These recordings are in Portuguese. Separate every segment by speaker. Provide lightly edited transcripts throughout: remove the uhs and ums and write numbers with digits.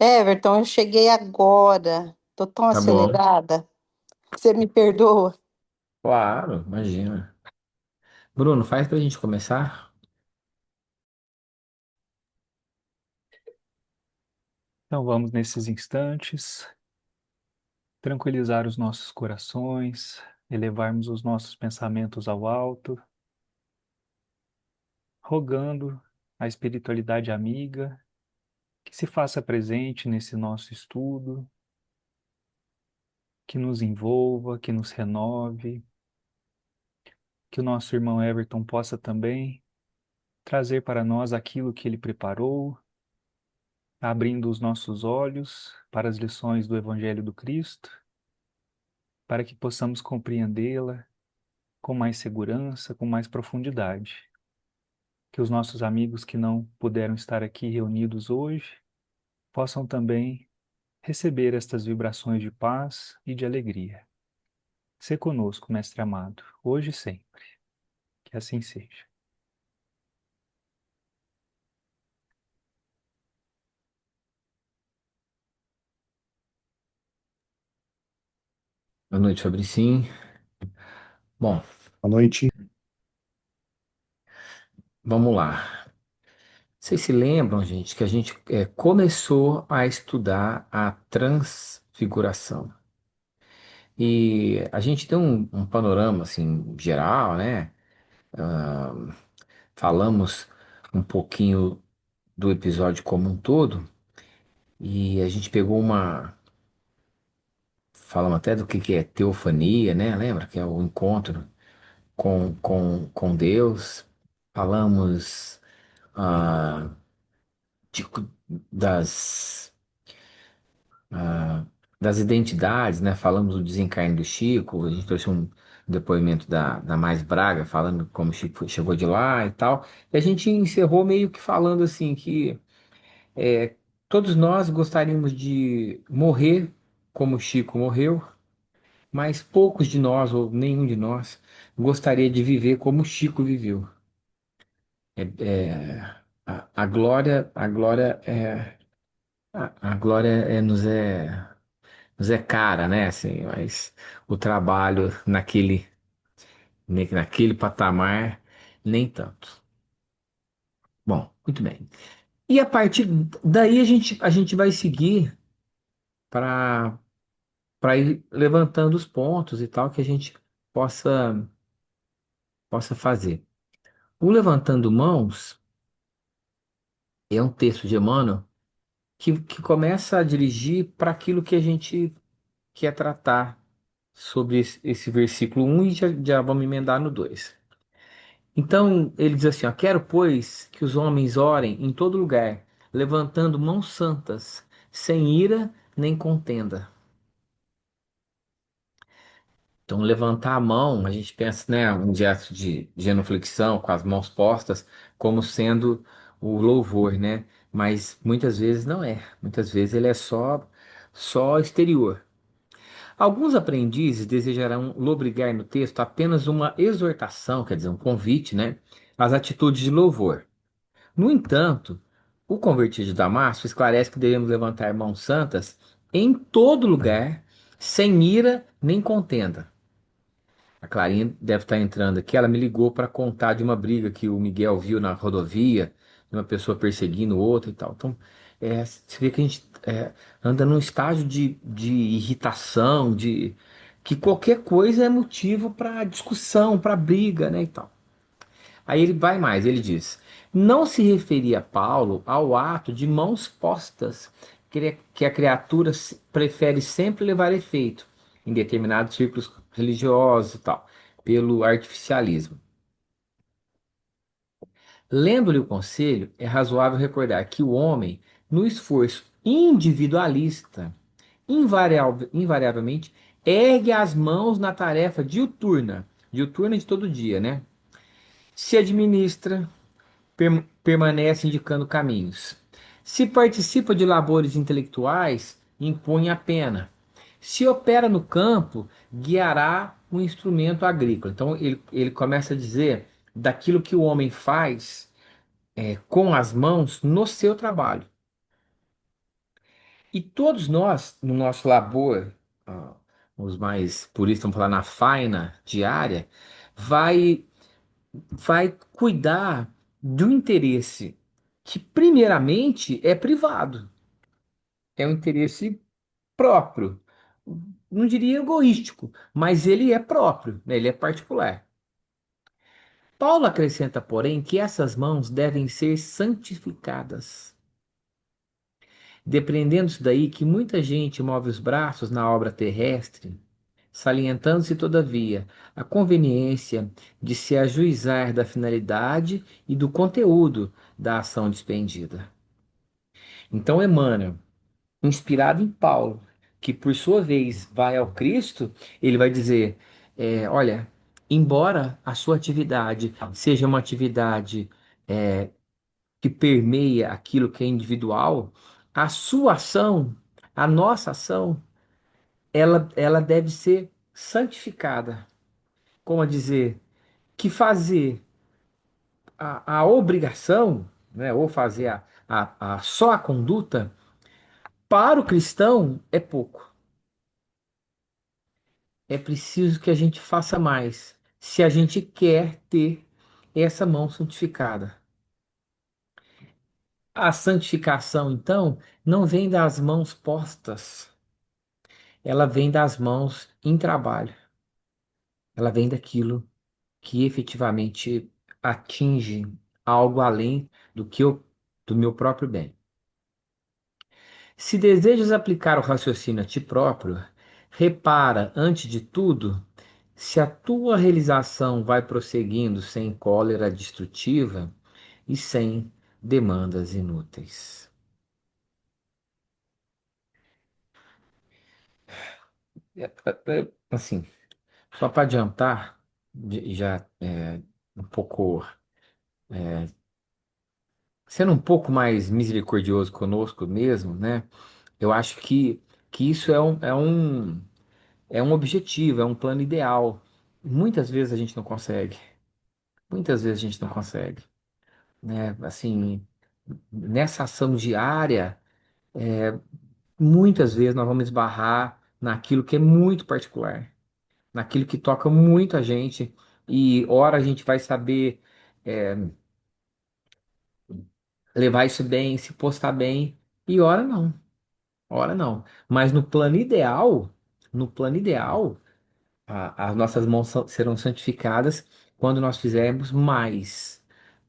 Speaker 1: Everton, eu cheguei agora. Tô tão
Speaker 2: Tá bom.
Speaker 1: acelerada. Você me perdoa?
Speaker 2: Claro, imagina. Bruno, faz pra gente começar?
Speaker 3: Então vamos, nesses instantes, tranquilizar os nossos corações, elevarmos os nossos pensamentos ao alto, rogando a espiritualidade amiga que se faça presente nesse nosso estudo, que nos envolva, que nos renove, que o nosso irmão Everton possa também trazer para nós aquilo que ele preparou, abrindo os nossos olhos para as lições do Evangelho do Cristo, para que possamos compreendê-la com mais segurança, com mais profundidade. Que os nossos amigos que não puderam estar aqui reunidos hoje possam também receber estas vibrações de paz e de alegria. Se conosco, Mestre amado, hoje e sempre. Que assim seja.
Speaker 2: Boa noite, Fabricim. Bom,
Speaker 4: Boa noite.
Speaker 2: vamos lá. Vocês se lembram, gente, que a gente começou a estudar a transfiguração. E a gente tem um panorama, assim, geral, né? Ah, falamos um pouquinho do episódio como um todo. E a gente pegou uma... Falamos até do que é teofania, né? Lembra? Que é o encontro com Deus, falamos ah, de- das, ah, das identidades, né? Falamos do desencarne do Chico, a gente trouxe um depoimento da Mais Braga, falando como o Chico chegou de lá e tal, e a gente encerrou meio que falando assim que todos nós gostaríamos de morrer como o Chico morreu, mas poucos de nós, ou nenhum de nós, gostaria de viver como o Chico viveu. A glória a glória nos é cara, né? Assim, mas o trabalho naquele patamar, nem tanto. Bom, muito bem. E a partir daí a gente vai seguir para ir levantando os pontos e tal que a gente possa fazer. O Levantando Mãos é um texto de Emmanuel que começa a dirigir para aquilo que a gente quer tratar sobre esse versículo um e já vamos emendar no 2. Então ele diz assim: ó, quero, pois, que os homens orem em todo lugar, levantando mãos santas, sem ira nem contenda. Então, levantar a mão, a gente pensa, né, um gesto de genuflexão com as mãos postas, como sendo o louvor, né? Mas muitas vezes não é. Muitas vezes ele é só exterior. Alguns aprendizes desejarão lobrigar no texto apenas uma exortação, quer dizer, um convite, né, às atitudes de louvor. No entanto, o convertido de Damasco esclarece que devemos levantar mãos santas em todo lugar, sem ira nem contenda. A Clarinha deve estar entrando aqui. Ela me ligou para contar de uma briga que o Miguel viu na rodovia, de uma pessoa perseguindo outra e tal. Então, você vê que a gente anda num estágio de irritação, de que qualquer coisa é motivo para discussão, para briga, né, e tal. Aí ele vai mais, ele diz: não se referia Paulo ao ato de mãos postas que a criatura prefere sempre levar efeito em determinados círculos religiosos e tal, pelo artificialismo. Lendo-lhe o conselho, é razoável recordar que o homem, no esforço individualista, invariavelmente ergue as mãos na tarefa diuturna, diuturna de todo dia, né? Se administra, permanece indicando caminhos. Se participa de labores intelectuais, impõe a pena. Se opera no campo, guiará um instrumento agrícola. Então ele começa a dizer daquilo que o homem faz com as mãos no seu trabalho. E todos nós, no nosso labor, ah, os mais puristas vão falar na faina diária, vai, vai cuidar do interesse que, primeiramente, é privado, é um interesse próprio. Não diria egoístico, mas ele é próprio, né? Ele é particular. Paulo acrescenta, porém, que essas mãos devem ser santificadas. Depreendendo-se daí que muita gente move os braços na obra terrestre, salientando-se, todavia, a conveniência de se ajuizar da finalidade e do conteúdo da ação despendida. Então, Emmanuel, inspirado em Paulo, que por sua vez vai ao Cristo, ele vai dizer: olha, embora a sua atividade seja uma atividade que permeia aquilo que é individual, a sua ação, a nossa ação, ela deve ser santificada. Como a dizer, que fazer a obrigação, né, ou fazer só a conduta, para o cristão é pouco. É preciso que a gente faça mais, se a gente quer ter essa mão santificada. A santificação, então, não vem das mãos postas, ela vem das mãos em trabalho. Ela vem daquilo que efetivamente atinge algo além do meu próprio bem. Se desejas aplicar o raciocínio a ti próprio, repara, antes de tudo, se a tua realização vai prosseguindo sem cólera destrutiva e sem demandas inúteis. Assim, só para adiantar, já um pouco, sendo um pouco mais misericordioso conosco mesmo, né? Eu acho que isso é um objetivo, é um plano ideal. Muitas vezes a gente não consegue, muitas vezes a gente não consegue, né? Assim, nessa ação diária, muitas vezes nós vamos esbarrar naquilo que é muito particular, naquilo que toca muito a gente, e ora a gente vai saber é, levar isso bem, se postar bem, e ora não, ora não. Mas no plano ideal, as nossas mãos serão santificadas quando nós fizermos mais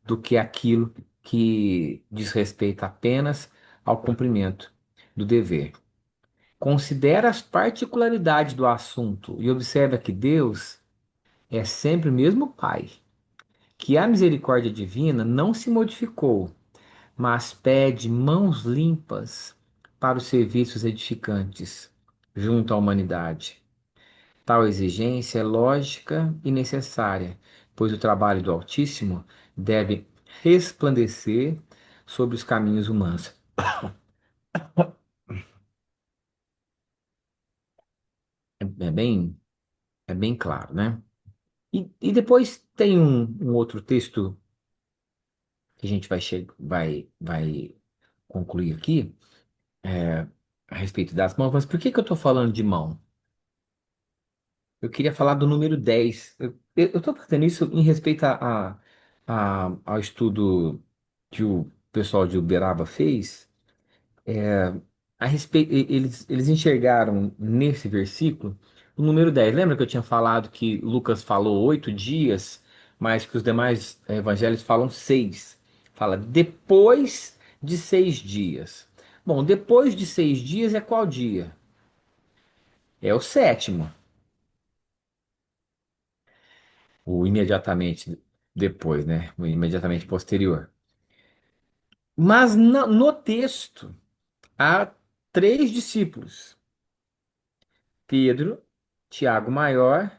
Speaker 2: do que aquilo que diz respeito apenas ao cumprimento do dever. Considera as particularidades do assunto e observa que Deus é sempre o mesmo Pai, que a misericórdia divina não se modificou, mas pede mãos limpas para os serviços edificantes junto à humanidade. Tal exigência é lógica e necessária, pois o trabalho do Altíssimo deve resplandecer sobre os caminhos humanos. É bem, é bem claro, né? E depois tem um outro texto que a gente vai concluir aqui, é, a respeito das mãos, mas por que que eu estou falando de mão? Eu queria falar do número 10. Eu estou fazendo isso em respeito ao estudo que o pessoal de Uberaba fez. A respeito, eles enxergaram nesse versículo o número 10. Lembra que eu tinha falado que Lucas falou 8 dias, mas que os demais evangelhos falam 6? Fala depois de 6 dias. Bom, depois de 6 dias é qual dia? É o sétimo, o imediatamente depois, né? O imediatamente posterior. Mas no texto há três discípulos: Pedro, Tiago Maior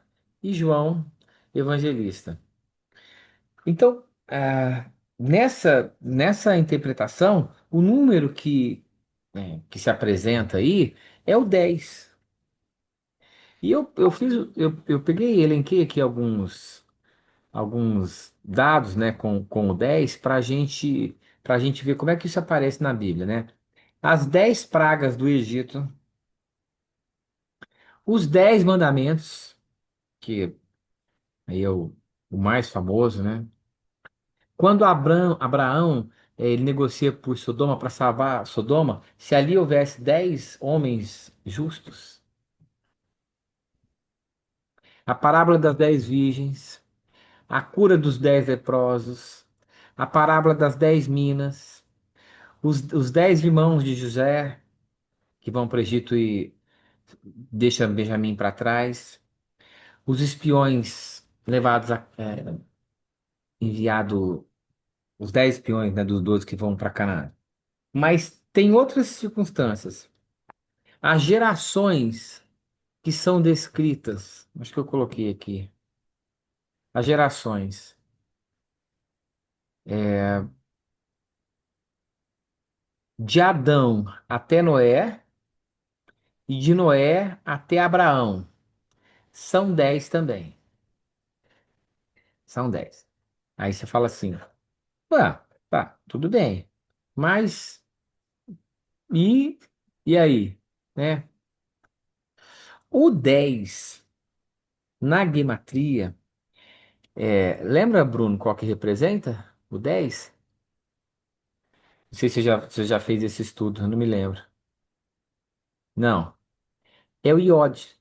Speaker 2: e João Evangelista. Então, nessa interpretação, o número que se apresenta aí é o 10. E eu peguei, elenquei aqui alguns dados, né, com o 10 para gente ver como é que isso aparece na Bíblia, né? as 10 pragas do Egito, os 10 mandamentos, que aí é o mais famoso, né? Quando Abraão ele negocia por Sodoma para salvar Sodoma, se ali houvesse 10 homens justos, a parábola das 10 virgens, a cura dos 10 leprosos, a parábola das 10 minas, os 10 irmãos de José que vão para o Egito e deixam Benjamim para trás, os espiões levados enviado os 10 espiões, né, dos 12 que vão para Canaã. Mas tem outras circunstâncias. As gerações que são descritas, acho que eu coloquei aqui. As gerações de Adão até Noé e de Noé até Abraão são 10 também. São 10. Aí você fala assim, ah, tá, tudo bem. Mas e, e aí? Né? O 10 na gematria, lembra, Bruno, qual que representa o 10? Não sei se você já fez esse estudo, eu não me lembro. Não, é o iode,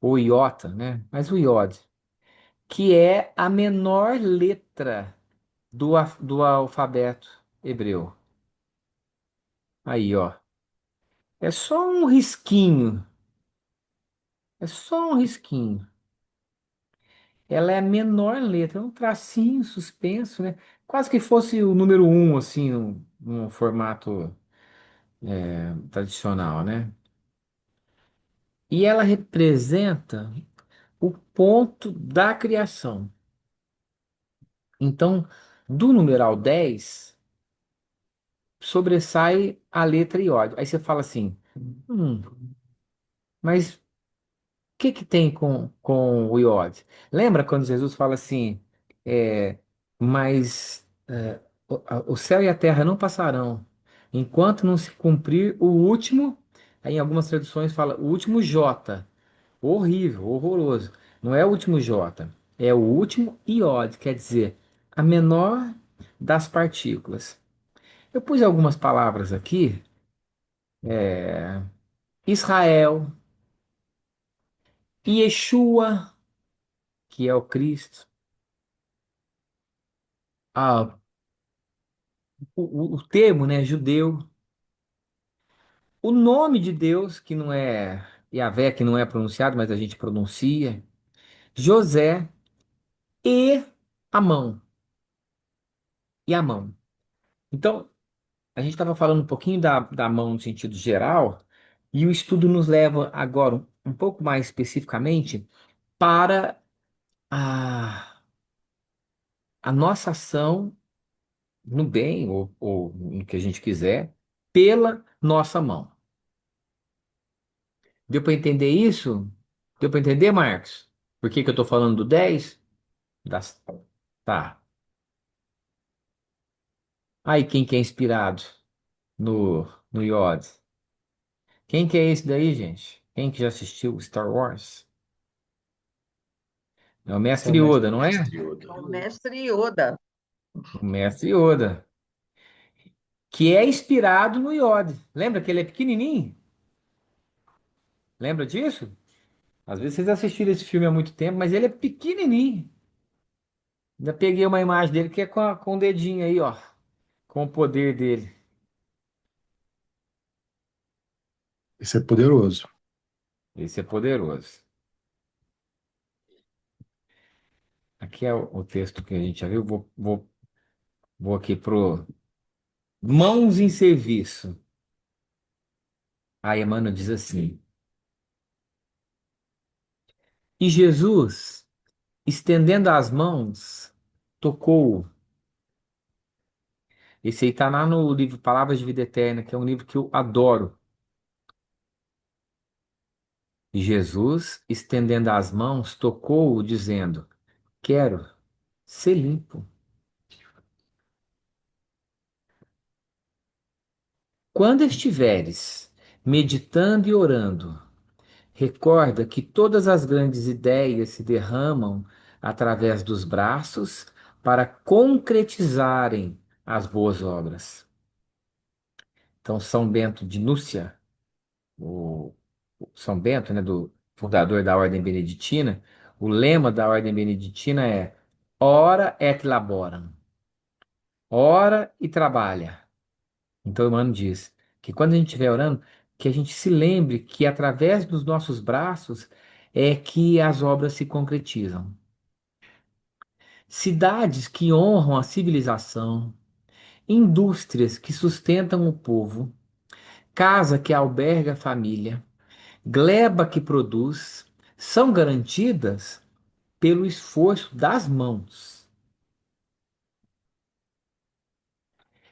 Speaker 2: ou iota, né? Mas o iode, que é a menor letra do alfabeto hebreu. Aí, ó. É só um risquinho. É só um risquinho. Ela é a menor letra, é um tracinho suspenso, né? Quase que fosse o número um, assim, num formato tradicional, né? E ela representa o ponto da criação. Então, do numeral 10 sobressai a letra iode. Aí você fala assim, hum, mas o que tem com o iode? Lembra quando Jesus fala assim, mas o céu e a terra não passarão, enquanto não se cumprir o último, aí em algumas traduções fala o último J. Horrível, horroroso. Não é o último J, é o último iode, quer dizer, a menor das partículas. Eu pus algumas palavras aqui. Israel, Yeshua, que é o Cristo, ah, o termo, né, judeu, o nome de Deus, que não é Yahvé, que não é pronunciado, mas a gente pronuncia, José e a mão, e a mão. Então, a gente estava falando um pouquinho da mão no sentido geral, e o estudo nos leva agora um pouco mais especificamente para a nossa ação no bem ou no que a gente quiser, pela nossa mão. Deu para entender isso? Deu para entender, Marcos? Por que que eu estou falando do 10? Das... Tá. Aí quem que é inspirado no Yoda? Quem que é esse daí, gente? Quem que já assistiu Star Wars? É o
Speaker 3: É o
Speaker 2: Mestre
Speaker 3: mestre.
Speaker 2: Yoda, não é?
Speaker 4: O mestre Yoda.
Speaker 2: O Mestre Yoda. Que é inspirado no Yoda. Lembra que ele é pequenininho? Lembra disso? Às vezes vocês assistiram esse filme há muito tempo, mas ele é pequenininho. Ainda peguei uma imagem dele que é com o dedinho aí, ó. Com o poder dele.
Speaker 5: Isso é poderoso.
Speaker 2: Esse é poderoso. Aqui é o texto que a gente já viu. Vou aqui pro Mãos em Serviço. Aí Emmanuel diz assim: E Jesus, estendendo as mãos, tocou-o. Esse aí tá lá no livro Palavras de Vida Eterna, que é um livro que eu adoro. E Jesus, estendendo as mãos, tocou-o, dizendo: Quero ser limpo. Quando estiveres meditando e orando, recorda que todas as grandes ideias se derramam através dos braços para concretizarem as boas obras. Então, São Bento de Núcia, o São Bento, né, do fundador da Ordem Beneditina, o lema da Ordem Beneditina é Ora et laborem, ora e trabalha. Então, o Emmanuel diz que quando a gente estiver orando, que a gente se lembre que através dos nossos braços é que as obras se concretizam. Cidades que honram a civilização, indústrias que sustentam o povo, casa que alberga a família, gleba que produz, são garantidas pelo esforço das mãos.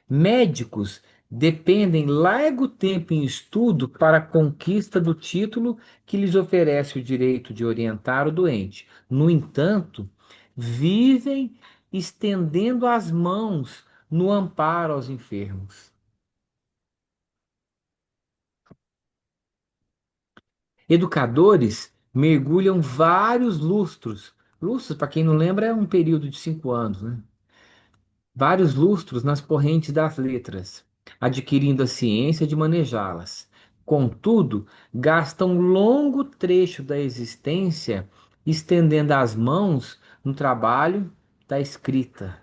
Speaker 2: Médicos dependem largo tempo em estudo para a conquista do título que lhes oferece o direito de orientar o doente. No entanto, vivem estendendo as mãos no amparo aos enfermos. Educadores mergulham vários lustros. Lustros, para quem não lembra, é um período de 5 anos, né? Vários lustros nas correntes das letras, adquirindo a ciência de manejá-las. Contudo, gastam longo trecho da existência estendendo as mãos no trabalho da escrita,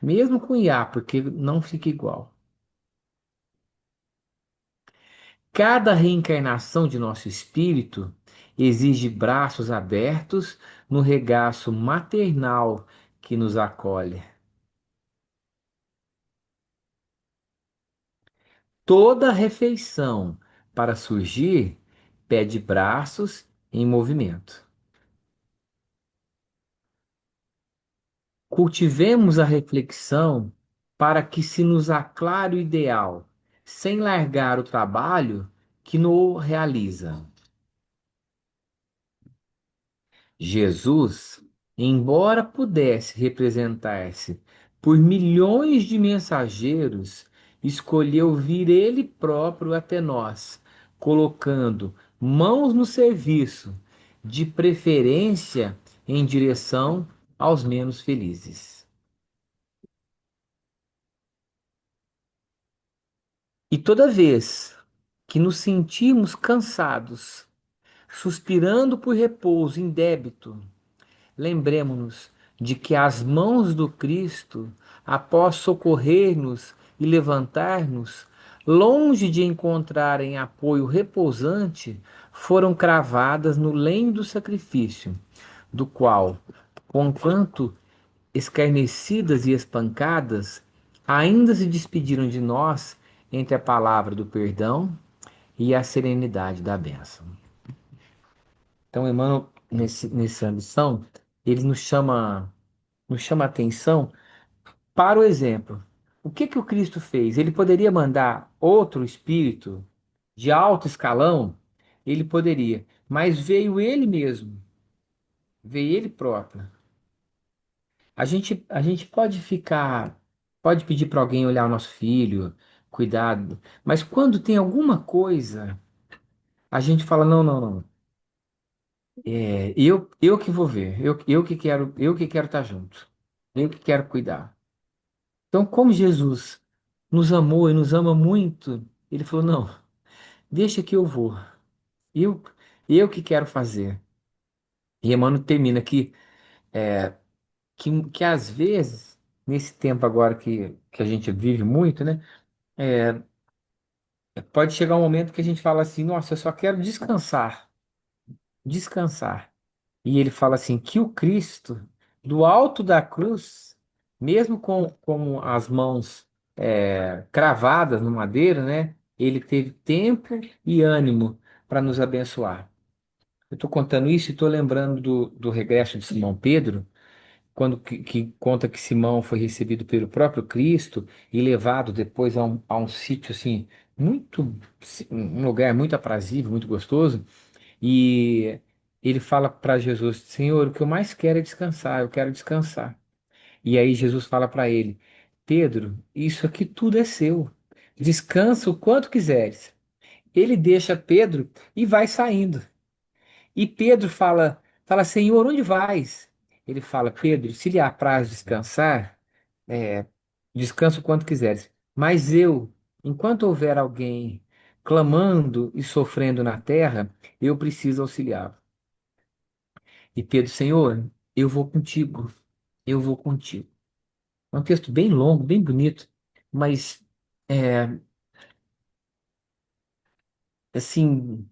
Speaker 2: mesmo com IA, porque não fica igual. Cada reencarnação de nosso espírito exige braços abertos no regaço maternal que nos acolhe. Toda refeição para surgir pede braços em movimento. Cultivemos a reflexão para que se nos aclare o ideal, sem largar o trabalho que no realiza. Jesus, embora pudesse representar-se por milhões de mensageiros, escolheu vir ele próprio até nós, colocando mãos no serviço, de preferência em direção aos menos felizes. E toda vez que nos sentimos cansados, suspirando por repouso indébito, lembremos-nos de que as mãos do Cristo, após socorrer-nos e levantar-nos, longe de encontrarem apoio repousante, foram cravadas no lenho do sacrifício, do qual, conquanto escarnecidas e espancadas, ainda se despediram de nós entre a palavra do perdão e a serenidade da bênção. Então, Emmanuel, nessa lição, ele nos chama a atenção para o exemplo. O que que o Cristo fez? Ele poderia mandar outro espírito de alto escalão? Ele poderia, mas veio ele mesmo, veio ele próprio. A gente pode pedir para alguém olhar o nosso filho, cuidado, mas quando tem alguma coisa, a gente fala, não, não, não. Eu que vou ver, eu que quero estar junto, eu que quero cuidar. Então, como Jesus nos amou e nos ama muito, ele falou: não, deixa que eu vou, eu, eu que quero fazer. E Emmanuel termina aqui que às vezes, nesse tempo agora que a gente vive muito, né? é, Pode chegar um momento que a gente fala assim: nossa, eu só quero descansar, descansar. E ele fala assim que o Cristo, do alto da cruz, mesmo com as mãos cravadas no madeiro, né? Ele teve tempo e ânimo para nos abençoar. Eu estou contando isso e estou lembrando do regresso de Simão Pedro, quando que conta que Simão foi recebido pelo próprio Cristo e levado depois a um sítio assim muito, um lugar muito aprazível, muito gostoso. E ele fala para Jesus: Senhor, o que eu mais quero é descansar, eu quero descansar. E aí Jesus fala para ele: Pedro, isso aqui tudo é seu. descansa o quanto quiseres. Ele deixa Pedro e vai saindo. E Pedro fala, Senhor, onde vais? Ele fala, Pedro, se lhe apraz descansar, é, descansa o quanto quiseres. Mas eu, enquanto houver alguém clamando e sofrendo na terra, eu preciso auxiliá-lo. E Pedro, Senhor, eu vou contigo, eu vou contigo. É um texto bem longo, bem bonito, mas é, assim,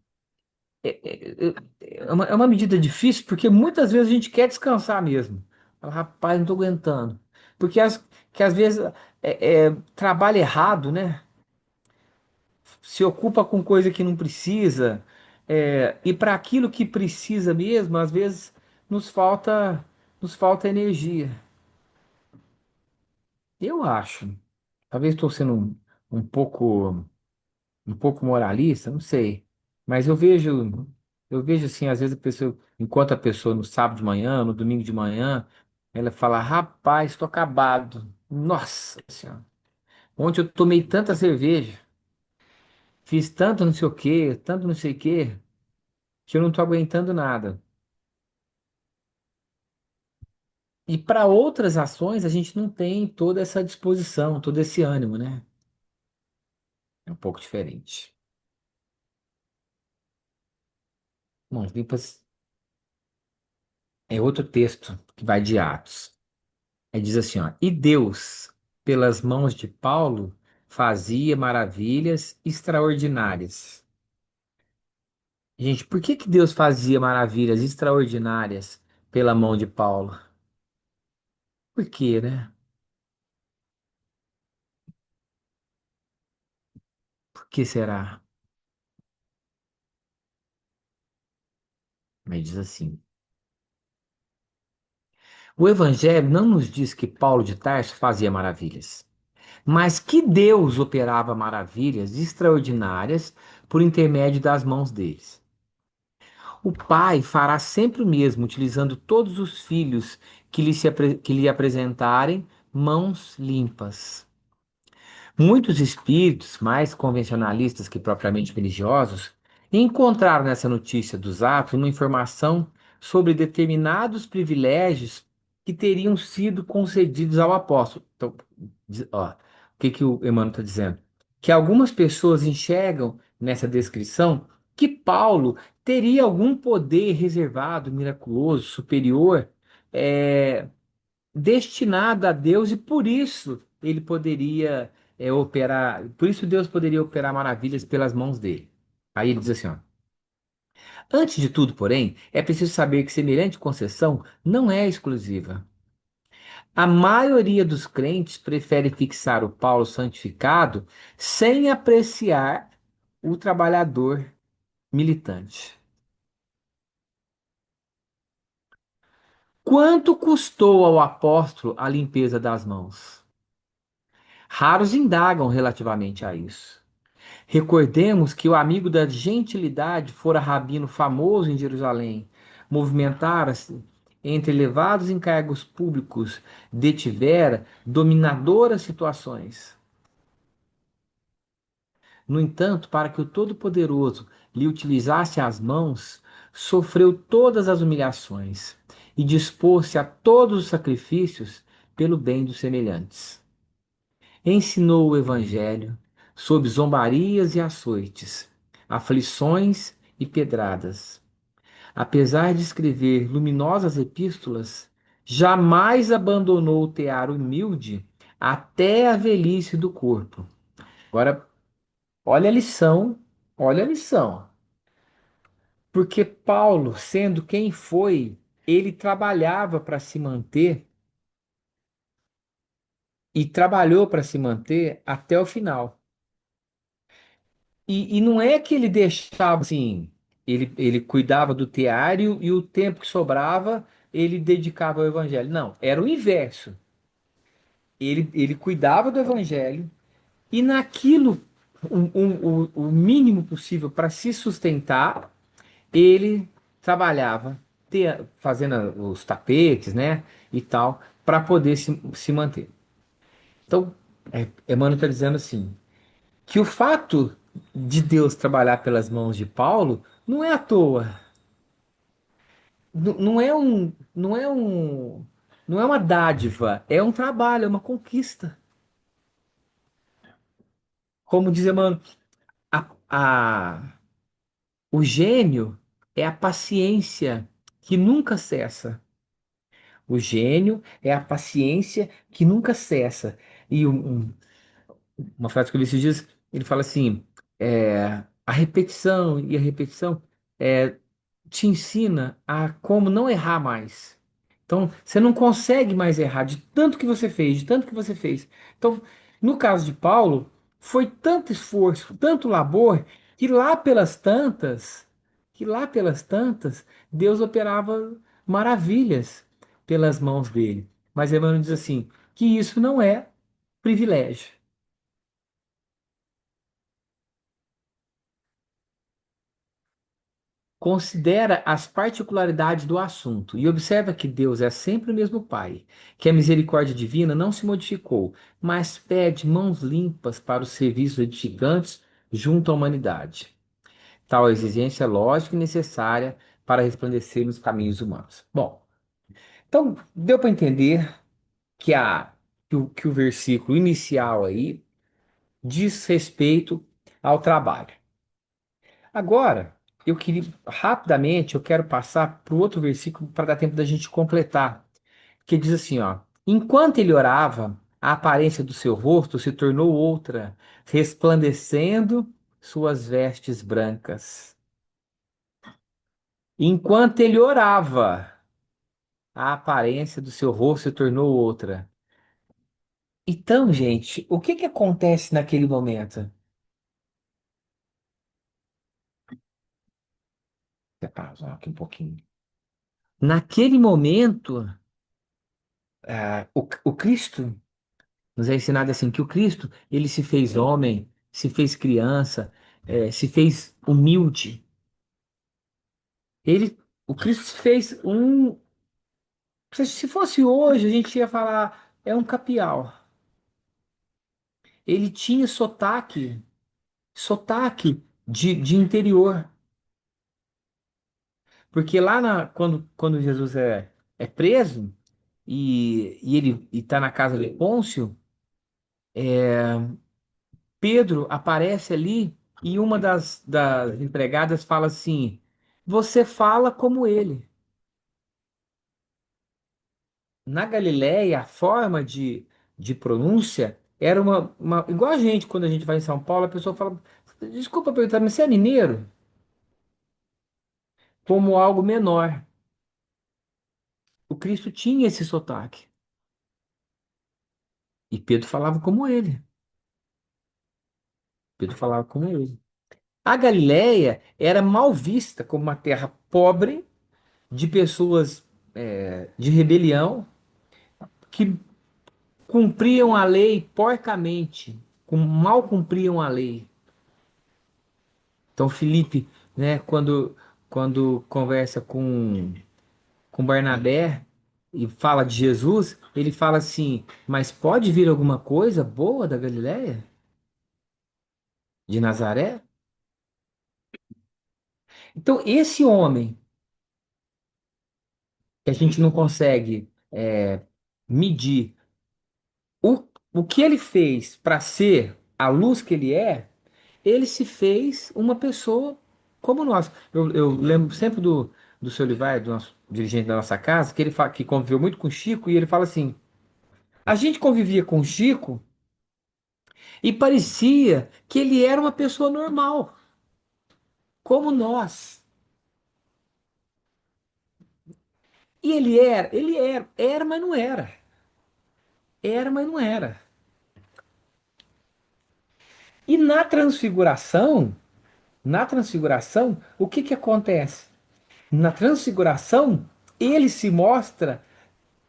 Speaker 2: é uma medida difícil porque muitas vezes a gente quer descansar mesmo. Fala, rapaz, não estou aguentando. Porque que às vezes trabalha errado, né? Se ocupa com coisa que não precisa, e para aquilo que precisa mesmo, às vezes nos falta, nos falta energia. Eu acho. Talvez estou sendo um pouco moralista, não sei. Mas eu vejo assim, às vezes a pessoa, enquanto a pessoa no sábado de manhã, no domingo de manhã, ela fala, rapaz, estou acabado. Nossa Senhora, ontem eu tomei tanta cerveja, fiz tanto não sei o quê, tanto não sei o quê, que eu não estou aguentando nada. E para outras ações a gente não tem toda essa disposição, todo esse ânimo, né? É um pouco diferente. Mãos limpas é outro texto que vai de Atos. Aí diz assim, ó, e Deus, pelas mãos de Paulo, fazia maravilhas extraordinárias. Gente, por que que Deus fazia maravilhas extraordinárias pela mão de Paulo? Por quê, né? Por que será? Mas diz assim, o Evangelho não nos diz que Paulo de Tarso fazia maravilhas, mas que Deus operava maravilhas extraordinárias por intermédio das mãos deles. O pai fará sempre o mesmo, utilizando todos os filhos que lhe apresentarem mãos limpas. Muitos espíritos, mais convencionalistas que propriamente religiosos, encontraram nessa notícia dos Atos uma informação sobre determinados privilégios que teriam sido concedidos ao apóstolo. Então, ó, o que que o Emmanuel está dizendo? Que algumas pessoas enxergam nessa descrição que Paulo teria algum poder reservado, miraculoso, superior, é, destinado a Deus e por isso ele poderia operar, por isso Deus poderia operar maravilhas pelas mãos dele. Aí ele diz assim, ó, antes de tudo, porém, é preciso saber que semelhante concessão não é exclusiva. A maioria dos crentes prefere fixar o Paulo santificado sem apreciar o trabalhador militante. Quanto custou ao apóstolo a limpeza das mãos? Raros indagam relativamente a isso. Recordemos que o amigo da gentilidade fora rabino famoso em Jerusalém, movimentara-se entre elevados encargos públicos, detivera dominadoras situações. No entanto, para que o Todo-Poderoso lhe utilizasse as mãos, sofreu todas as humilhações e dispôs-se a todos os sacrifícios pelo bem dos semelhantes. Ensinou o Evangelho sob zombarias e açoites, aflições e pedradas. Apesar de escrever luminosas epístolas, jamais abandonou o tear humilde até a velhice do corpo. Agora, olha a lição, olha a lição. Porque Paulo, sendo quem foi, ele trabalhava para se manter e trabalhou para se manter até o final. E não é que ele deixava assim, ele cuidava do teário e o tempo que sobrava ele dedicava ao evangelho. Não, era o inverso. Ele cuidava do evangelho e naquilo, o mínimo possível para se sustentar, ele trabalhava fazendo os tapetes, né, e tal, para poder se manter. Então, Emmanuel está dizendo assim, que o fato de Deus trabalhar pelas mãos de Paulo não é à toa. Não é uma dádiva, é um trabalho, é uma conquista. Como diz Emmanuel, a, a, o gênio é a paciência que nunca cessa. O gênio é a paciência que nunca cessa. E uma frase que eu vi esses dias, ele fala assim: a repetição e a repetição é, te ensina a como não errar mais. Então, você não consegue mais errar de tanto que você fez, de tanto que você fez. Então, no caso de Paulo, foi tanto esforço, tanto labor, que lá pelas tantas, Deus operava maravilhas pelas mãos dele. Mas Emmanuel diz assim, que isso não é privilégio. Considera as particularidades do assunto e observa que Deus é sempre o mesmo Pai, que a misericórdia divina não se modificou, mas pede mãos limpas para os serviços edificantes junto à humanidade. Tal exigência é lógica e necessária para resplandecer nos caminhos humanos. Bom, então deu para entender que, que o versículo inicial aí diz respeito ao trabalho. Agora, eu quero passar para o outro versículo para dar tempo da gente completar, que diz assim, ó: enquanto ele orava, a aparência do seu rosto se tornou outra, resplandecendo suas vestes brancas. Enquanto ele orava, a aparência do seu rosto se tornou outra. Então, gente, o que que acontece naquele momento? Vou pausar aqui um pouquinho. Naquele momento, o Cristo nos é ensinado assim que o Cristo, ele se fez homem, se fez criança, se fez humilde. Ele, o Cristo se fez um. Se fosse hoje, a gente ia falar, é um capial. Ele tinha sotaque de interior. Porque lá quando Jesus é preso e ele está na casa de Pôncio, Pedro aparece ali e uma das empregadas fala assim: você fala como ele. Na Galiléia, a forma de pronúncia era igual a gente, quando a gente vai em São Paulo, a pessoa fala: desculpa perguntar, mas você é mineiro? Como algo menor. O Cristo tinha esse sotaque. E Pedro falava como ele. Pedro falava como ele. A Galiléia era mal vista como uma terra pobre de pessoas de rebelião que cumpriam a lei porcamente, mal cumpriam a lei. Então Filipe, né, quando conversa com Barnabé e fala de Jesus, ele fala assim: mas pode vir alguma coisa boa da Galiléia? De Nazaré? Então esse homem que a gente não consegue medir o que ele fez para ser a luz que ele se fez uma pessoa como nós. Eu lembro sempre do seu Livar, do nosso dirigente da nossa casa, que ele fala, que conviveu muito com o Chico, e ele fala assim: a gente convivia com o Chico e parecia que ele era uma pessoa normal, como nós. E era, mas não era. Era, mas não era. E na transfiguração, o que que acontece? Na transfiguração, ele se mostra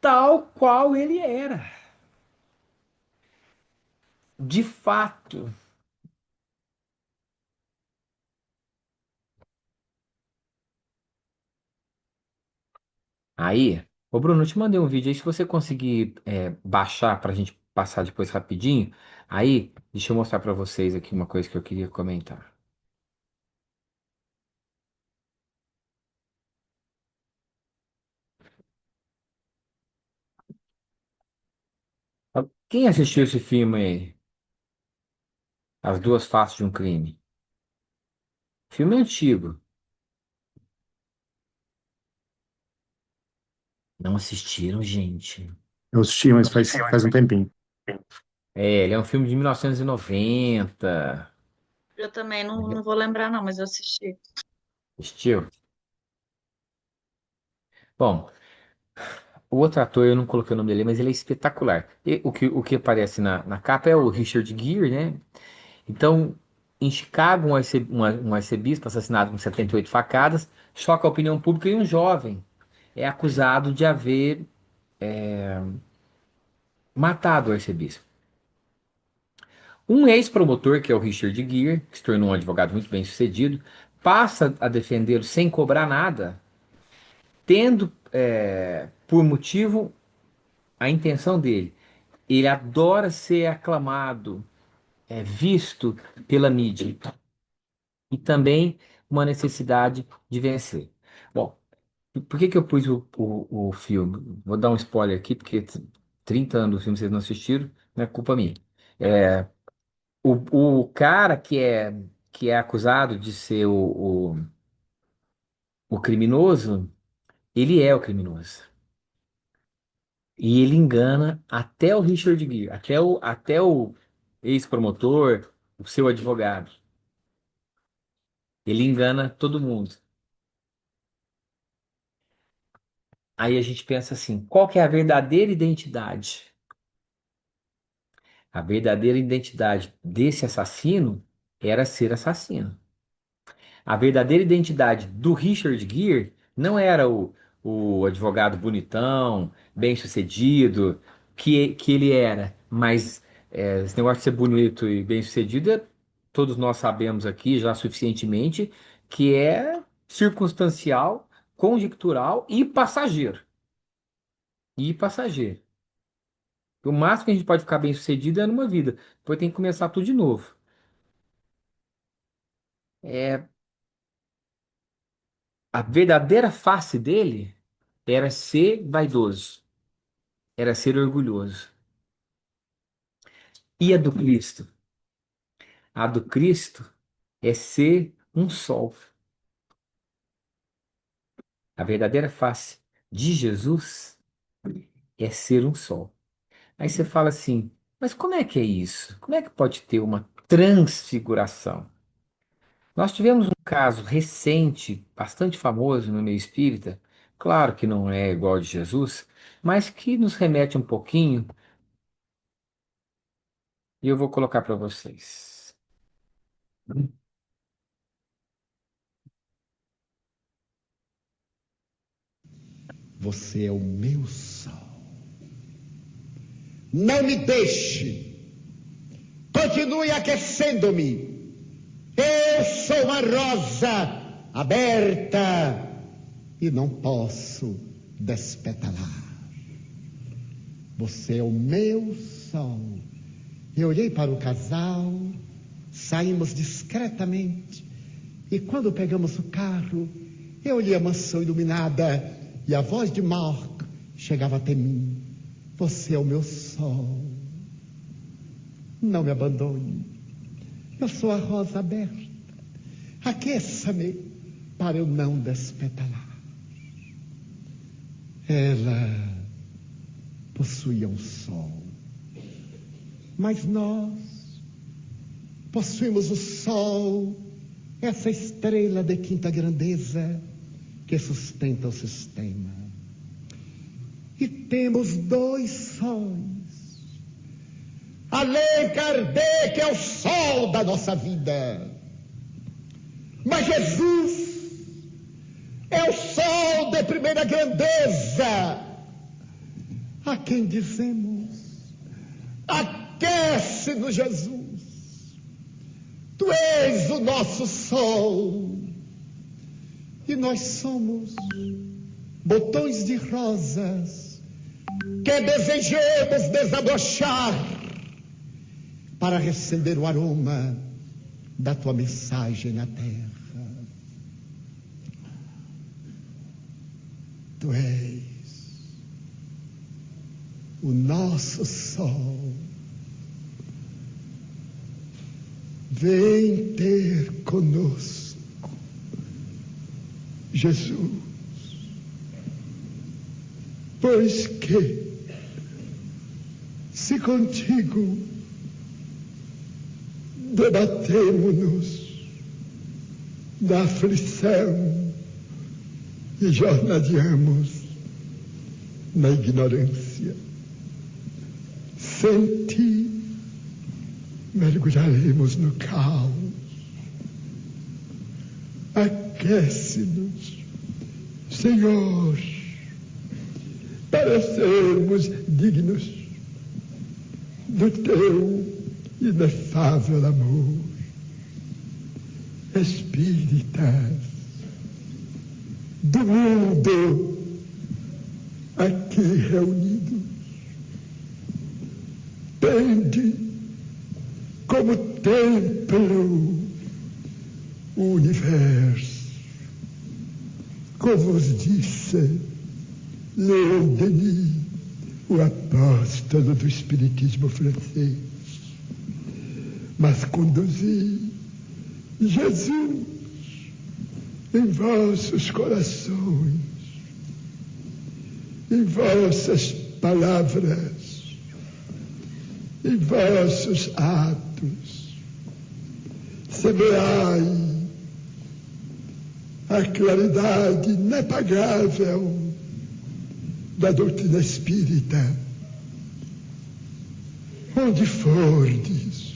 Speaker 2: tal qual ele era. De fato. Aí, ô Bruno, eu te mandei um vídeo aí, se você conseguir baixar pra gente passar depois rapidinho. Aí, deixa eu mostrar para vocês aqui uma coisa que eu queria comentar. Quem assistiu esse filme aí? As Duas Faces de um Crime. Filme antigo. Não assistiram, gente?
Speaker 5: Eu assisti, mas faz um tempinho.
Speaker 2: É, ele é um filme de 1990.
Speaker 6: Eu também não vou lembrar, não, mas eu assisti.
Speaker 2: Assistiu? Bom, o outro ator, eu não coloquei o nome dele, mas ele é espetacular. E o que aparece na capa é o Richard Gere, né? Então, em Chicago, um arcebispo assassinado com 78 facadas choca a opinião pública e um jovem é acusado de haver matado o arcebispo. Um ex-promotor, que é o Richard Gere, que se tornou um advogado muito bem sucedido, passa a defendê-lo sem cobrar nada, tendo por motivo a intenção dele. Ele adora ser aclamado, visto pela mídia e também uma necessidade de vencer. Bom, por que que eu pus o filme? Vou dar um spoiler aqui, porque 30 anos do filme vocês não assistiram, não é culpa minha. É, o cara que é acusado de ser o criminoso, ele é o criminoso. E ele engana até o Richard Gere, até o ex-promotor, o seu advogado. Ele engana todo mundo. Aí a gente pensa assim, qual que é a verdadeira identidade? A verdadeira identidade desse assassino era ser assassino. A verdadeira identidade do Richard Gere não era o advogado bonitão, bem-sucedido, que ele era, mas esse negócio de ser bonito e bem-sucedido, todos nós sabemos aqui já suficientemente que é circunstancial, conjectural e passageiro. E passageiro. O máximo que a gente pode ficar bem-sucedido é numa vida, depois tem que começar tudo de novo. É, a verdadeira face dele era ser vaidoso, era ser orgulhoso. E a do Cristo? A do Cristo é ser um sol. A verdadeira face de Jesus é ser um sol. Aí você fala assim, mas como é que é isso? Como é que pode ter uma transfiguração? Nós tivemos um caso recente, bastante famoso no meio espírita, claro que não é igual ao de Jesus, mas que nos remete um pouquinho, e eu vou colocar para vocês.
Speaker 7: Você é o meu sol. Não me deixe. Continue aquecendo-me. Eu sou uma rosa aberta e não posso despetalar. Você é o meu sol. Eu olhei para o casal, saímos discretamente e quando pegamos o carro, eu olhei a mansão iluminada e a voz de Mark chegava até mim. Você é o meu sol. Não me abandone. Eu sou a rosa aberta. Aqueça-me para eu não despetalar. Ela possuía um sol. Mas nós possuímos o sol, essa estrela de quinta grandeza que sustenta o sistema. E temos dois sóis. Allan Kardec é o sol da nossa vida. Mas Jesus é o sol de primeira grandeza, a quem dizemos: aquece-nos, Jesus. Tu és o nosso sol. E nós somos botões de rosas que desejemos desabrochar para receber o aroma da tua mensagem na terra. Tu és o nosso sol. Vem ter conosco, Jesus, pois que, se contigo debatemo-nos da aflição e jornadeamos na ignorância, sem ti mergulharemos no caos. Aquece-nos, Senhor, para sermos dignos do teu inefável amor. Espíritas do mundo aqui reunidos, tende como templo o universo. Como vos disse Leon Denis, o apóstolo do espiritismo francês, mas conduzi Jesus em vossos corações, em vossas palavras, em vossos atos. Semeai a claridade inapagável da doutrina espírita. Onde fordes,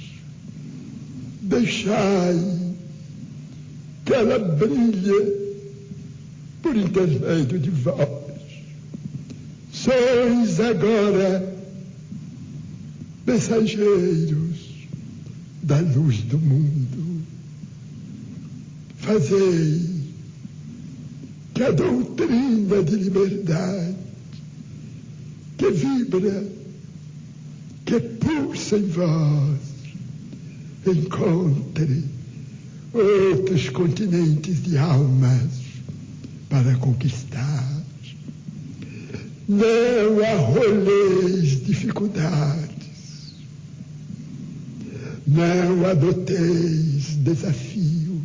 Speaker 7: deixai que ela brilhe por intermédio de vós. Sois agora mensageiros da luz do mundo. Fazei que a doutrina de liberdade que vibra, que pulsa em vós, encontre outros continentes de almas para conquistar. Não arroleis dificuldades, não adoteis desafios,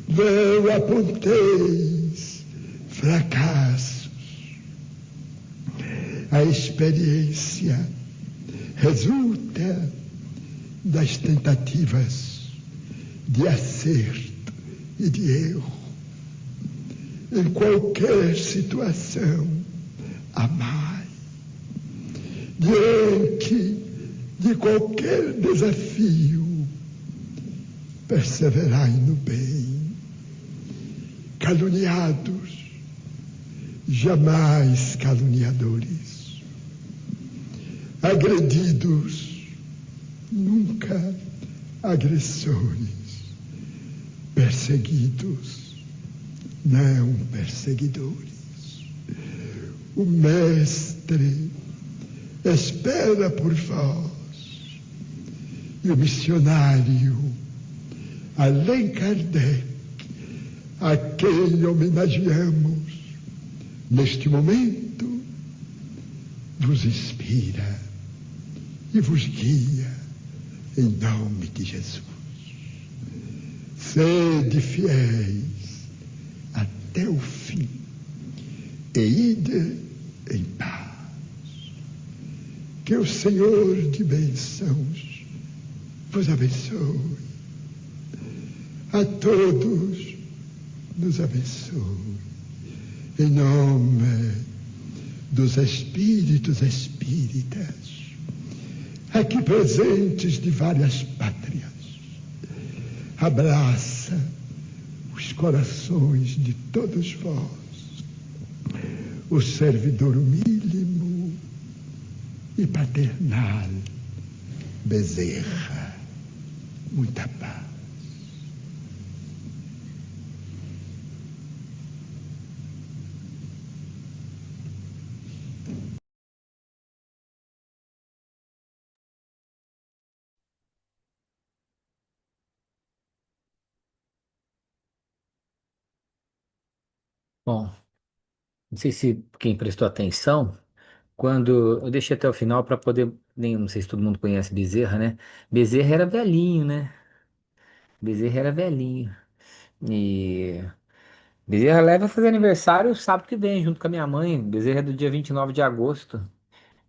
Speaker 7: não aponteis fracassos. A experiência resulta das tentativas de acerto e de erro. Em qualquer situação, amai. Diante de qualquer desafio, perseverai no bem. Caluniados, jamais caluniadores. Agredidos, nunca agressores. Perseguidos, não perseguidores. O Mestre espera por vós. E o missionário Allan Kardec, a quem homenageamos neste momento, vos inspira e vos guia em nome de Jesus. Sede fiéis até o fim e ide em paz. Que o Senhor de bênçãos vos abençoe. A todos nos abençoe. Em nome dos espíritos espíritas, aqui presentes de várias pátrias, abraça os corações de todos vós, o servidor humílimo e paternal Bezerra. Muita paz.
Speaker 2: Bom, não sei se quem prestou atenção, quando eu deixei até o final para poder, nem, não sei se todo mundo conhece Bezerra, né? Bezerra era velhinho, né? Bezerra era velhinho. E Bezerra leva a fazer aniversário sábado que vem, junto com a minha mãe. Bezerra é do dia 29 de agosto,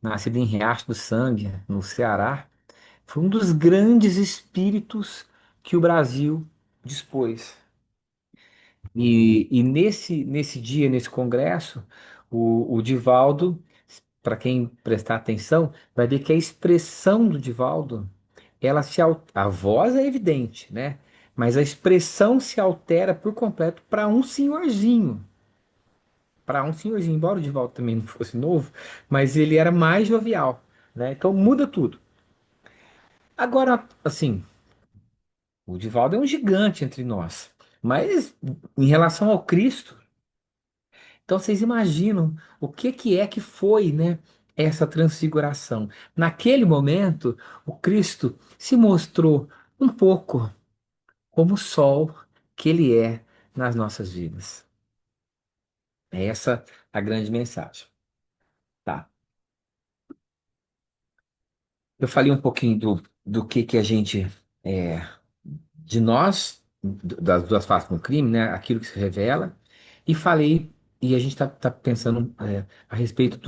Speaker 2: nascido em Riacho do Sangue, no Ceará. Foi um dos grandes espíritos que o Brasil dispôs. E nesse dia, nesse congresso, o Divaldo, para quem prestar atenção, vai ver que a expressão do Divaldo, a voz é evidente, né? Mas a expressão se altera por completo para um senhorzinho. Para um senhorzinho, embora o Divaldo também não fosse novo, mas ele era mais jovial, né? Então muda tudo. Agora, assim, o Divaldo é um gigante entre nós, mas em relação ao Cristo, então vocês imaginam o que é que foi, né, essa transfiguração? Naquele momento, o Cristo se mostrou um pouco como o sol que ele é nas nossas vidas. É essa a grande mensagem, tá? Eu falei um pouquinho do que a gente é, de nós, das duas faces do crime, né? Aquilo que se revela, e falei, e a gente tá pensando a respeito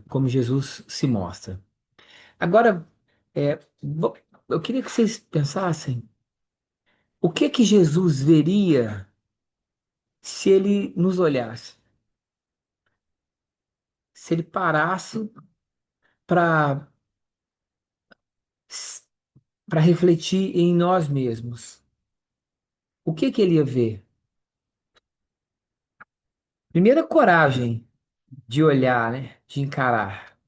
Speaker 2: como Jesus se mostra. Agora, eu queria que vocês pensassem, o que Jesus veria se ele nos olhasse? Se ele parasse para para refletir em nós mesmos, o que ele ia ver? Primeira coragem de olhar, né? De encarar.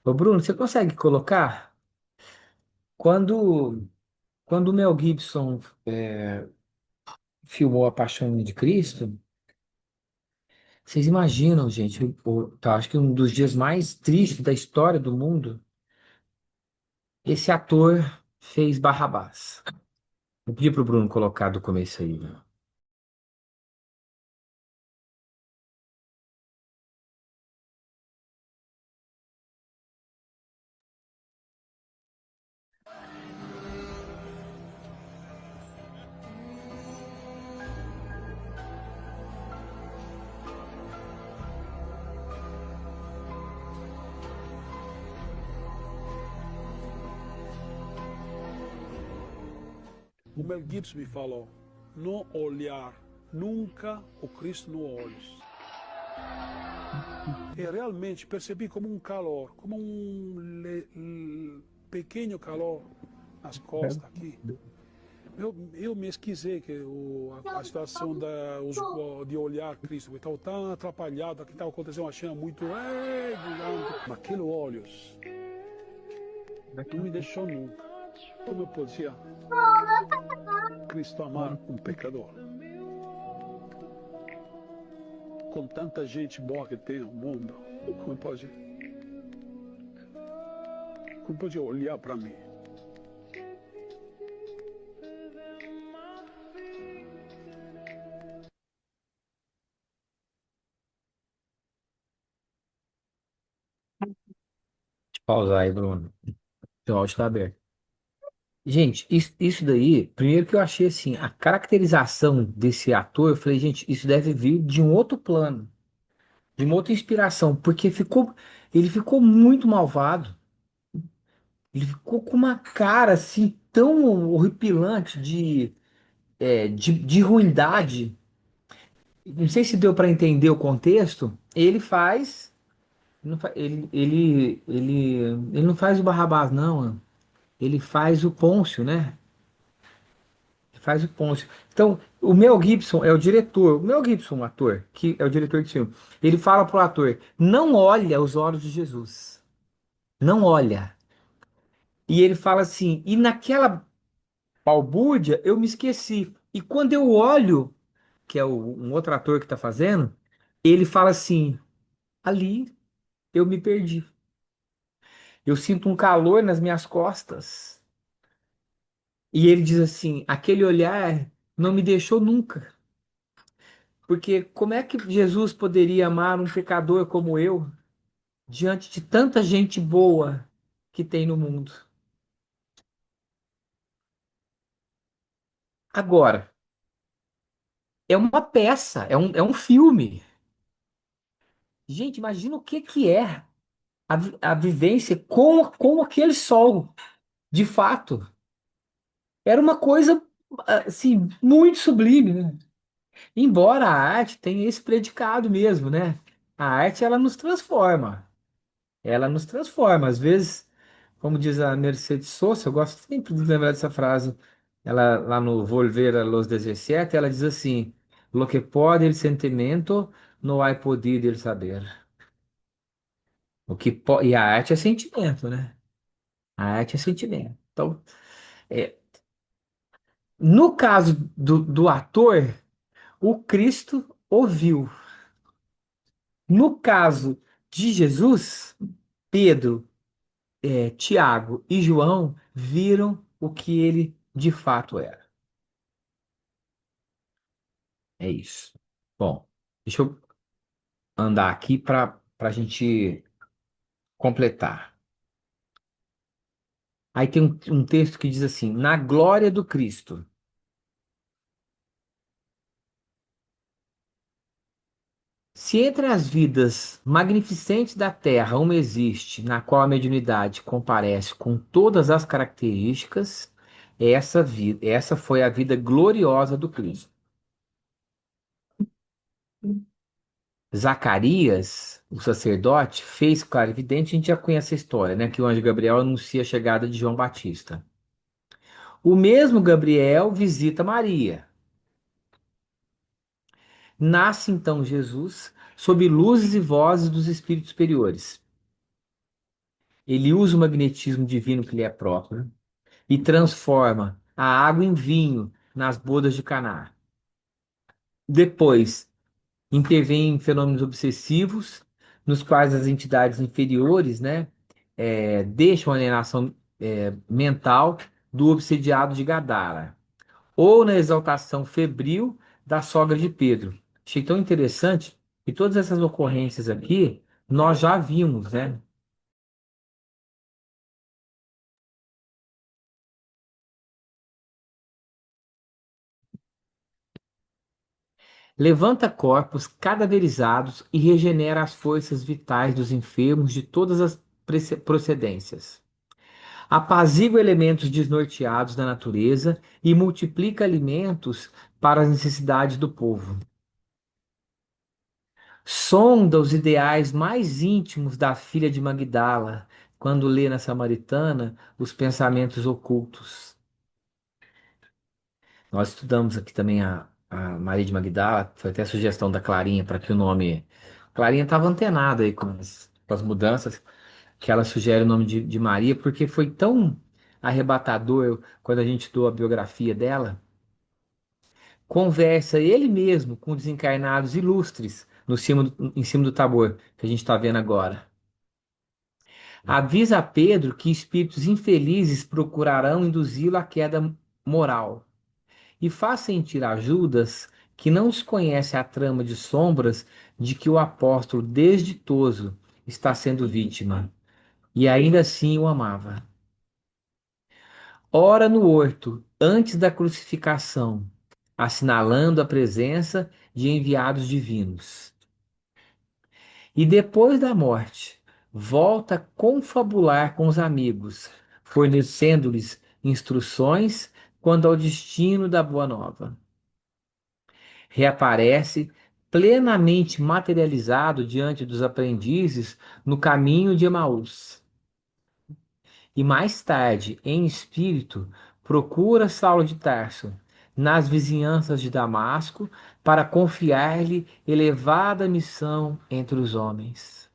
Speaker 2: Ô Bruno, você consegue colocar? Quando, quando o Mel Gibson filmou A Paixão de Cristo, vocês imaginam, gente, tá, acho que um dos dias mais tristes da história do mundo, esse ator fez Barrabás. Eu pedi pro Bruno colocar do começo aí, né?
Speaker 8: O Mel Gibson me falou, não olhar nunca o Cristo nos olhos. E realmente percebi como um calor, como pequeno calor nas costas aqui. Eu me esqueci que a situação de olhar Cristo, eu estava tão atrapalhado, aqui estava acontecendo uma cena muito gigante. Aqueles olhos não me deixou nunca. Como eu podia Cristo amar um pecador? Com tanta gente boa que tem no mundo, como pode olhar para mim?
Speaker 2: Deixa eu pausar aí, Bruno. Seu áudio está aberto. Gente, isso daí, primeiro que eu achei assim, a caracterização desse ator, eu falei, gente, isso deve vir de um outro plano, de uma outra inspiração, porque ele ficou muito malvado. Ele ficou com uma cara assim tão horripilante de ruindade. Não sei se deu para entender o contexto. Ele faz, não fa- ele não faz o Barrabás, não. Ele faz o Pôncio, né? Ele faz o Pôncio. Então, o Mel Gibson é o diretor. O Mel Gibson, o ator, que é o diretor de filme, ele fala pro ator: não olha os olhos de Jesus. Não olha. E ele fala assim: e naquela balbúrdia, eu me esqueci. E quando eu olho, que é um outro ator que está fazendo, ele fala assim: ali eu me perdi. Eu sinto um calor nas minhas costas. E ele diz assim: aquele olhar não me deixou nunca. Porque como é que Jesus poderia amar um pecador como eu diante de tanta gente boa que tem no mundo? Agora, é uma peça, é um filme. Gente, imagina o que que é a vivência com aquele sol, de fato. Era uma coisa, assim, muito sublime, né? Embora a arte tenha esse predicado mesmo, né? A arte, ela nos transforma. Ela nos transforma. Às vezes, como diz a Mercedes Sosa, eu gosto sempre de lembrar dessa frase. Ela, lá no Volver a los 17, ela diz assim: Lo que pode el sentimento, no hay podido el saber. E a arte é sentimento, né? A arte é sentimento. Então, é, no caso do ator, o Cristo ouviu. No caso de Jesus, Pedro, Tiago e João viram o que ele de fato era. É isso. Bom, deixa eu andar aqui para a gente completar. Aí tem um texto que diz assim: na glória do Cristo. Se entre as vidas magnificentes da terra uma existe, na qual a mediunidade comparece com todas as características, essa foi a vida gloriosa do Cristo. Zacarias, o sacerdote, fez claro, evidente, a gente já conhece a história, né? Que o anjo Gabriel anuncia a chegada de João Batista. O mesmo Gabriel visita Maria. Nasce então Jesus sob luzes e vozes dos espíritos superiores. Ele usa o magnetismo divino que lhe é próprio e transforma a água em vinho nas bodas de Caná. Depois, intervém em fenômenos obsessivos, nos quais as entidades inferiores, né, deixam a alienação, mental do obsediado de Gadara, ou na exaltação febril da sogra de Pedro. Achei tão interessante que todas essas ocorrências aqui nós já vimos, né? Levanta corpos cadaverizados e regenera as forças vitais dos enfermos de todas as procedências. Apazigua elementos desnorteados da natureza e multiplica alimentos para as necessidades do povo. Sonda os ideais mais íntimos da filha de Magdala, quando lê na Samaritana os pensamentos ocultos. Nós estudamos aqui também a Maria de Magdala, foi até sugestão da Clarinha para que o nome. Clarinha estava antenada aí com as mudanças, que ela sugere o nome de Maria, porque foi tão arrebatador quando a gente estudou a biografia dela. Conversa ele mesmo com desencarnados ilustres no em cima do Tabor, que a gente está vendo agora. Avisa a Pedro que espíritos infelizes procurarão induzi-lo à queda moral e faz sentir a Judas que não desconhece a trama de sombras de que o apóstolo desditoso está sendo vítima, e ainda assim o amava. Ora no horto, antes da crucificação, assinalando a presença de enviados divinos. E depois da morte, volta a confabular com os amigos, fornecendo-lhes instruções quanto ao destino da Boa Nova. Reaparece plenamente materializado diante dos aprendizes no caminho de Emaús. E mais tarde, em espírito, procura Saulo de Tarso nas vizinhanças de Damasco para confiar-lhe elevada missão entre os homens.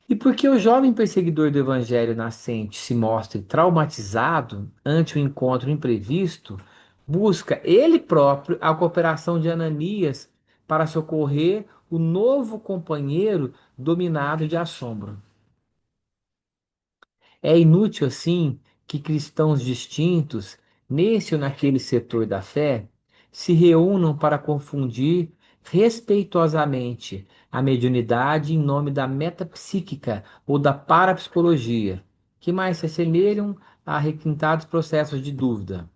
Speaker 2: E porque o jovem perseguidor do Evangelho nascente se mostre traumatizado ante o encontro imprevisto, busca ele próprio a cooperação de Ananias para socorrer o novo companheiro dominado de assombro. É inútil, assim, que cristãos distintos, nesse ou naquele setor da fé, se reúnam para confundir respeitosamente a mediunidade em nome da metapsíquica ou da parapsicologia, que mais se assemelham a requintados processos de dúvida.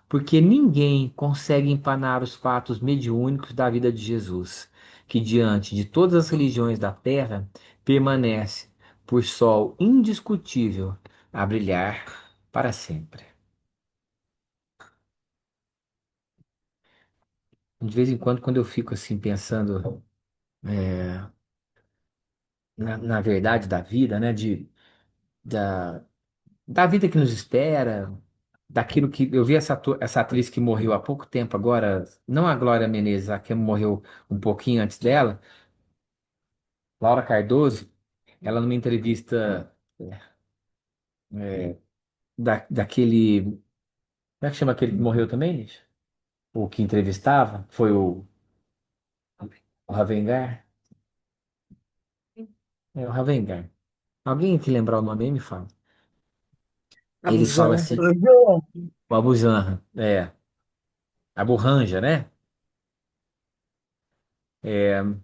Speaker 2: Porque ninguém consegue empanar os fatos mediúnicos da vida de Jesus, que diante de todas as religiões da terra permanece por sol indiscutível a brilhar para sempre. De vez em quando, quando eu fico assim pensando na verdade da vida, né, da, da vida que nos espera, daquilo que eu vi essa atriz que morreu há pouco tempo agora, não a Glória Menezes, a que morreu um pouquinho antes dela, Laura Cardoso, ela numa entrevista é, daquele. Como é que chama aquele que morreu também, Nish? O que entrevistava? Foi o Ravengar? É o Ravengar. Alguém que lembrar o nome aí me fala. Ele fala
Speaker 4: Abusão.
Speaker 2: assim, o Abujanra, Abu Ranja, né?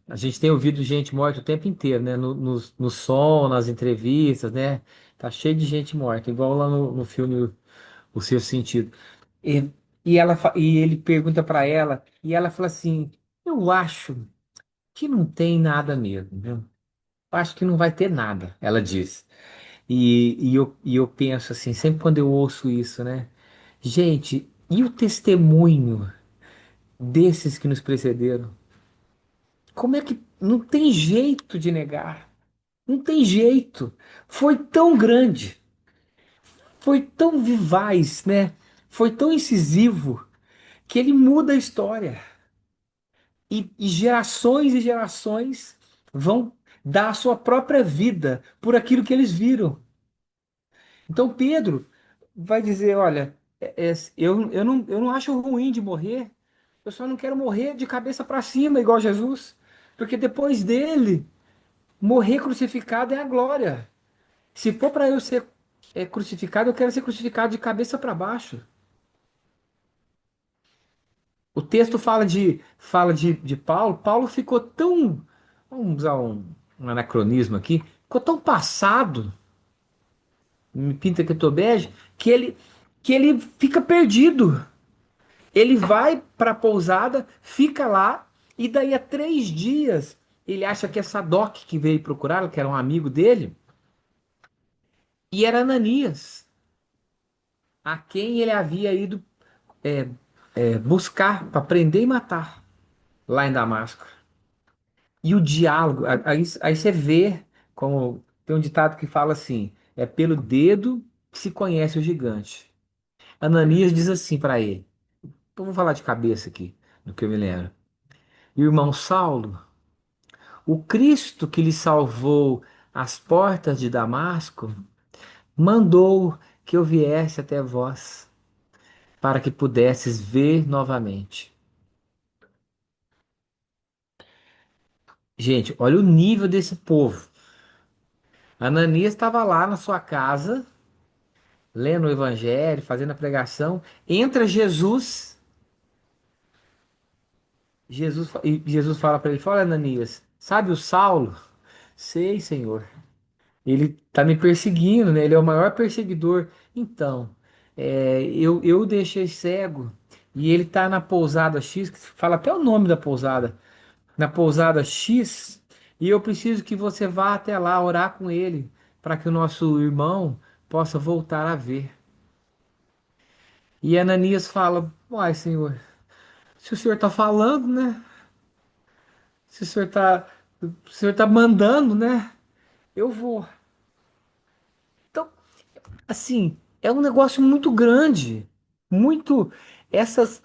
Speaker 2: A gente tem ouvido gente morta o tempo inteiro, né? No som, nas entrevistas, né? Tá cheio de gente morta, igual lá no filme O Seu Sentido. E, e ele pergunta para ela, e ela fala assim: Eu acho que não tem nada mesmo, viu? Eu acho que não vai ter nada, ela diz. E eu penso assim, sempre quando eu ouço isso, né? Gente, e o testemunho desses que nos precederam? Como é que não tem jeito de negar? Não tem jeito. Foi tão grande, foi tão vivaz, né? Foi tão incisivo que ele muda a história. E gerações e gerações vão dar a sua própria vida por aquilo que eles viram. Então Pedro vai dizer: Olha, eu não acho ruim de morrer, eu só não quero morrer de cabeça para cima, igual Jesus, porque depois dele, morrer crucificado é a glória. Se for para eu ser crucificado, eu quero ser crucificado de cabeça para baixo. O texto fala de Paulo. Paulo ficou tão, vamos usar um anacronismo aqui, ficou tão passado, me pinta que eu tô bege, que ele fica perdido. Ele vai para a pousada, fica lá, e daí a 3 dias ele acha que é Sadoc que veio procurá-lo, que era um amigo dele, e era Ananias, a quem ele havia ido é, buscar para prender e matar lá em Damasco. E o diálogo, aí você vê como tem um ditado que fala assim: é pelo dedo que se conhece o gigante. Ananias diz assim para ele: eu vou falar de cabeça aqui, do que eu me lembro. Irmão Saulo, o Cristo que lhe salvou as portas de Damasco mandou que eu viesse até vós, para que pudesses ver novamente. Gente, olha o nível desse povo. Ananias estava lá na sua casa, lendo o evangelho, fazendo a pregação, entra Jesus, Jesus fala para ele: Fala, Ananias, sabe o Saulo? Sei, Senhor. Ele está me perseguindo, né? Ele é o maior perseguidor. Então, eu o deixei cego e ele está na pousada X, que fala até o nome da pousada, na pousada X, e eu preciso que você vá até lá orar com ele, para que o nosso irmão possa voltar a ver. E Ananias fala: Uai, Senhor, se o Senhor está falando, né? Se o Senhor tá mandando, né? Eu vou. Então, assim, é um negócio muito grande, muito essas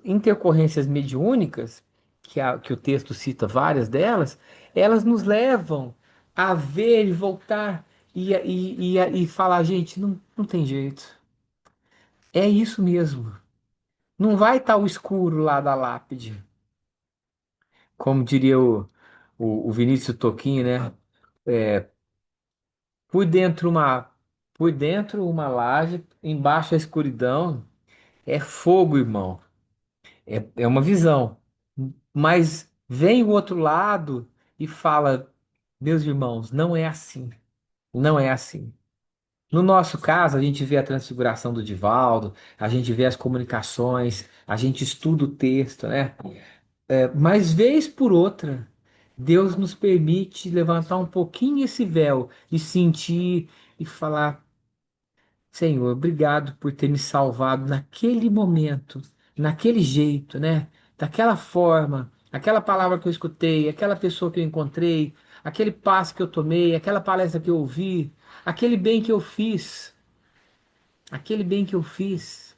Speaker 2: intercorrências mediúnicas que o texto cita várias delas, elas nos levam a ver e voltar e falar, gente, não tem jeito. É isso mesmo. Não vai estar o escuro lá da lápide, como diria o Vinícius Toquinho, né? Por dentro Por dentro uma laje, embaixo a escuridão, é fogo, irmão. É uma visão. Mas vem o outro lado e fala, meus irmãos, não é assim. Não é assim. No nosso caso, a gente vê a transfiguração do Divaldo, a gente vê as comunicações, a gente estuda o texto, né? Mas vez por outra, Deus nos permite levantar um pouquinho esse véu e sentir e falar: Senhor, obrigado por ter me salvado naquele momento, naquele jeito, né? Daquela forma, aquela palavra que eu escutei, aquela pessoa que eu encontrei, aquele passo que eu tomei, aquela palestra que eu ouvi, aquele bem que eu fiz, aquele bem que eu fiz,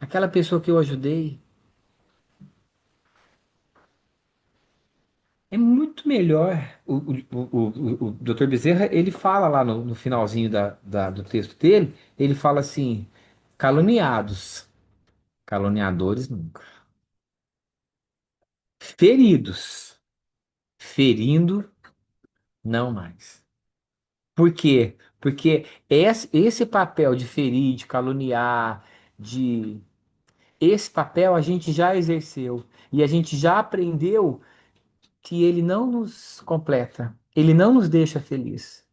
Speaker 2: aquela pessoa que eu ajudei. É muito melhor. O Dr. Bezerra, ele fala lá no finalzinho do texto dele, ele fala assim: caluniados, caluniadores nunca. Feridos, ferindo, não mais. Por quê? Porque esse papel de ferir, de caluniar, de esse papel a gente já exerceu e a gente já aprendeu que ele não nos completa, ele não nos deixa feliz.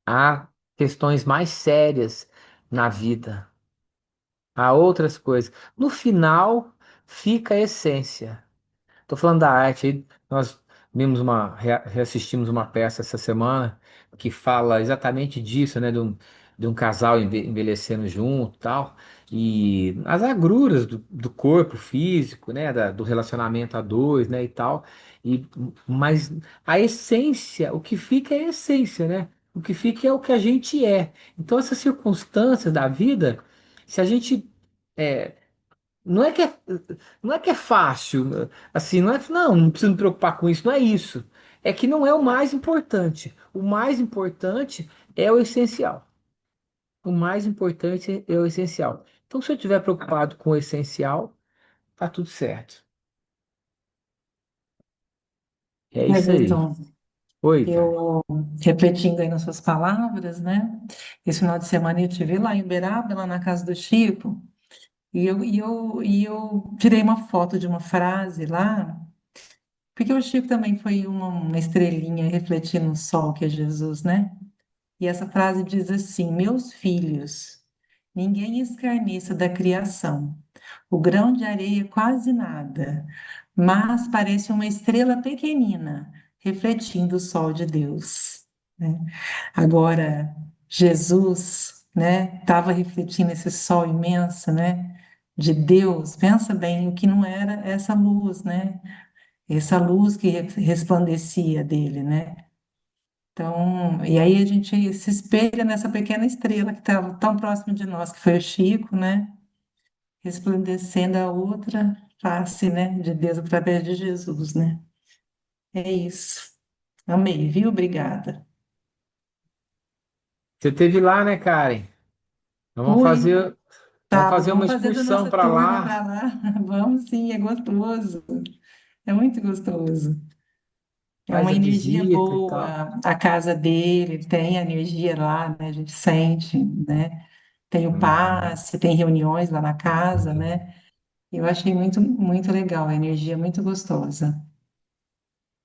Speaker 2: Há questões mais sérias na vida, há outras coisas. No final, fica a essência. Tô falando da arte aí. Nós reassistimos uma peça essa semana que fala exatamente disso, né? De um casal envelhecendo junto, tal, e as agruras do corpo físico, né? Do relacionamento a dois, né? E tal. Mas a essência, o que fica é a essência, né? O que fica é o que a gente é. Então, essas circunstâncias da vida, se a gente é, não é que é, não é que é fácil, assim, não preciso me preocupar com isso, não é isso. É que não é o mais importante. O mais importante é o essencial. O mais importante é o essencial. Então, se eu estiver preocupado com o essencial, tá tudo certo. É isso aí.
Speaker 9: Everton,
Speaker 2: Oi, Karen.
Speaker 9: eu refletindo aí nas suas palavras, né? Esse final de semana eu estive lá em Uberaba, lá na casa do Chico, e eu tirei uma foto de uma frase lá, porque o Chico também foi uma estrelinha refletindo no sol, que é Jesus, né? E essa frase diz assim: Meus filhos, ninguém escarneça da criação. O grão de areia é quase nada, mas parece uma estrela pequenina, refletindo o sol de Deus, né? Agora, Jesus, né, estava refletindo esse sol imenso, né, de Deus. Pensa bem o que não era essa luz, né? Essa luz que resplandecia dele, né? Então, e aí a gente se espelha nessa pequena estrela que estava tão próximo de nós, que foi o Chico, né? Resplandecendo a outra face, né, de Deus através de Jesus, né? É isso. Amei, viu? Obrigada.
Speaker 2: Você esteve lá, né, Karen? Então
Speaker 9: Fui,
Speaker 2: vamos
Speaker 9: sábado,
Speaker 2: fazer uma
Speaker 9: vamos fazer da
Speaker 2: excursão
Speaker 9: nossa
Speaker 2: para
Speaker 9: turma para
Speaker 2: lá.
Speaker 9: lá. Vamos sim, é gostoso. É muito gostoso. É
Speaker 2: Faz
Speaker 9: uma
Speaker 2: a
Speaker 9: energia
Speaker 2: visita e tal.
Speaker 9: boa, a casa dele tem a energia lá, né? A gente sente, né? Tem o
Speaker 2: Uhum.
Speaker 9: passe, tem reuniões lá na casa, né? Eu achei muito, muito legal, a energia é muito gostosa.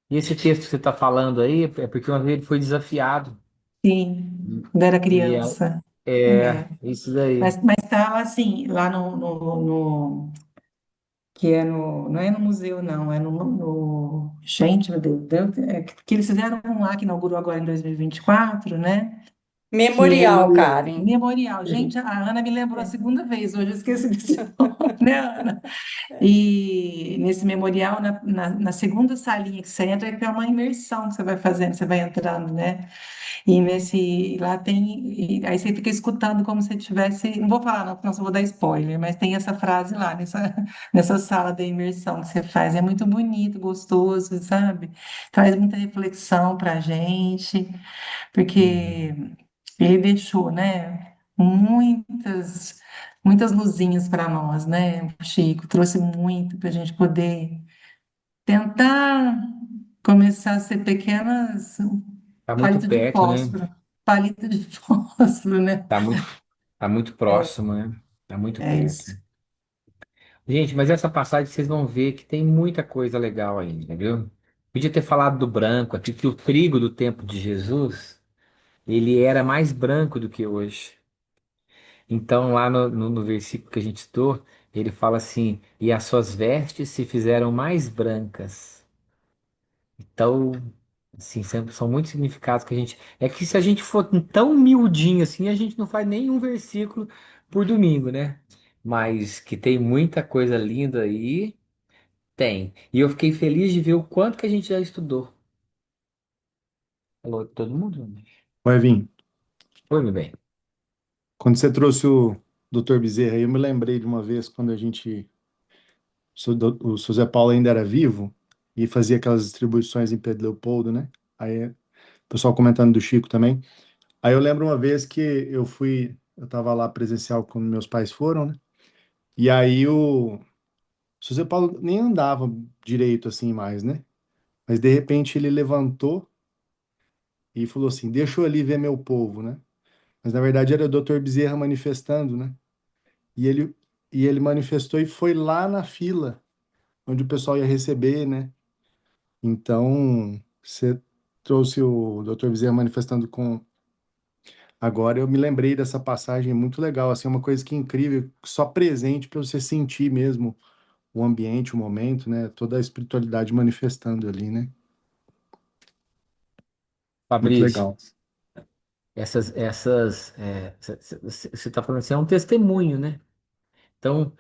Speaker 2: E esse texto que você está falando aí é porque uma vez ele foi desafiado.
Speaker 9: Sim, quando era
Speaker 2: E
Speaker 9: criança.
Speaker 2: é
Speaker 9: É.
Speaker 2: isso daí.
Speaker 9: Mas estava assim, lá que é não é no museu, não, é gente, meu Deus, que eles fizeram um lá que inaugurou agora em 2024, né? Que é
Speaker 6: Memorial, Karen.
Speaker 9: Memorial. Gente, a Ana me lembrou a segunda vez, hoje eu esqueci desse nome, né, Ana? E nesse memorial, na segunda salinha que você entra, é que é uma imersão que você vai fazendo, você vai entrando, né? E nesse lá tem, e aí você fica escutando como se tivesse, não vou falar não, porque senão eu vou dar spoiler, mas tem essa frase lá nessa sala da imersão que você faz. É muito bonito, gostoso, sabe? Traz muita reflexão para a gente,
Speaker 2: Uhum.
Speaker 9: porque ele deixou, né? Muitas luzinhas para nós, né? O Chico trouxe muito para a gente poder tentar começar a ser pequenas
Speaker 2: Tá muito
Speaker 9: palitos de
Speaker 2: perto, né?
Speaker 9: fósforo. palito de fósforo, né?
Speaker 2: Tá muito, tá muito
Speaker 9: É,
Speaker 2: próximo, né? Tá muito
Speaker 9: é
Speaker 2: perto.
Speaker 9: isso.
Speaker 2: Gente, mas essa passagem vocês vão ver que tem muita coisa legal ainda, viu? Podia ter falado do branco aqui, que o trigo do tempo de Jesus, ele era mais branco do que hoje. Então, lá no versículo que a gente estudou, ele fala assim: e as suas vestes se fizeram mais brancas. Então, assim, são muitos significados que a gente. É que se a gente for tão miudinho assim, a gente não faz nenhum versículo por domingo, né? Mas que tem muita coisa linda aí, tem. E eu fiquei feliz de ver o quanto que a gente já estudou. Falou todo mundo?
Speaker 5: Ô, Evin,
Speaker 2: Foi, meu bem.
Speaker 5: quando você trouxe o Dr. Bezerra aí, eu me lembrei de uma vez quando o seu Zé Paulo ainda era vivo e fazia aquelas distribuições em Pedro Leopoldo, né? Aí, o pessoal comentando do Chico também. Aí eu lembro uma vez que eu tava lá presencial quando meus pais foram, né? E aí o seu Zé Paulo nem andava direito assim mais, né? Mas de repente ele levantou e falou assim: Deixa eu ali ver meu povo, né? Mas na verdade era o Dr. Bezerra manifestando, né? E ele manifestou e foi lá na fila onde o pessoal ia receber, né? Então, você trouxe o Dr. Bezerra manifestando com. Agora eu me lembrei dessa passagem muito legal, assim, uma coisa que é incrível, só presente para você sentir mesmo o ambiente, o momento, né? Toda a espiritualidade manifestando ali, né? Muito
Speaker 2: Fabrício,
Speaker 5: legal.
Speaker 2: você está falando assim, é um testemunho, né? Então,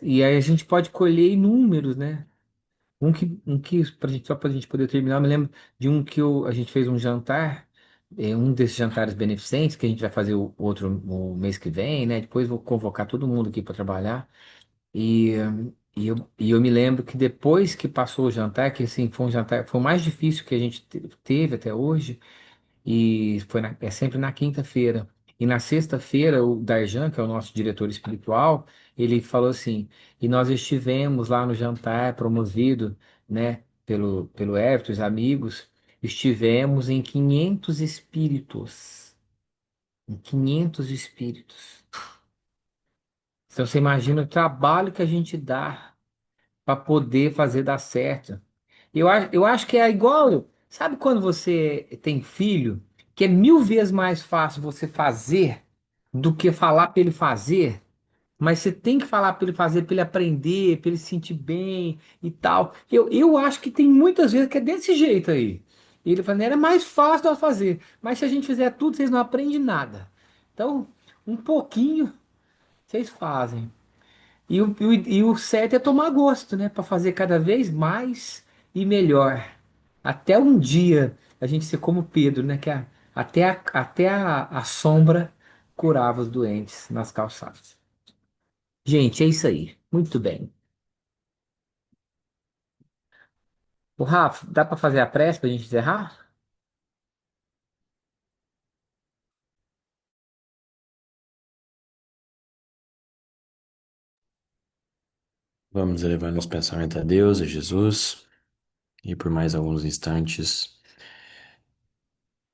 Speaker 2: e aí a gente pode colher inúmeros, né? Só para a gente poder terminar, eu me lembro de um que a gente fez um jantar, um desses jantares beneficentes, que a gente vai fazer o outro o mês que vem, né? Depois vou convocar todo mundo aqui para trabalhar. E, e eu me lembro que depois que passou o jantar, que assim, foi um jantar, foi o mais difícil que a gente teve até hoje, e é sempre na quinta-feira. E na sexta-feira, o Darjan, que é o nosso diretor espiritual, ele falou assim: e nós estivemos lá no jantar promovido, né, pelo Everton, os amigos, estivemos em 500 espíritos. Em 500 espíritos. Então você imagina o trabalho que a gente dá para poder fazer dar certo. Eu acho que é igual, sabe quando você tem filho, que é mil vezes mais fácil você fazer do que falar para ele fazer, mas você tem que falar para ele fazer, para ele aprender, para ele se sentir bem e tal. Eu acho que tem muitas vezes que é desse jeito aí. Ele falando, era mais fácil de fazer, mas se a gente fizer tudo, vocês não aprendem nada. Então, um pouquinho vocês fazem. E o certo é tomar gosto, né? Para fazer cada vez mais e melhor. Até um dia a gente ser como Pedro, né? Até a sombra curava os doentes nas calçadas. Gente, é isso aí. Muito bem. O Rafa, dá para fazer a prece para a gente encerrar?
Speaker 10: Vamos elevar nosso pensamento a Deus, a Jesus, e por mais alguns instantes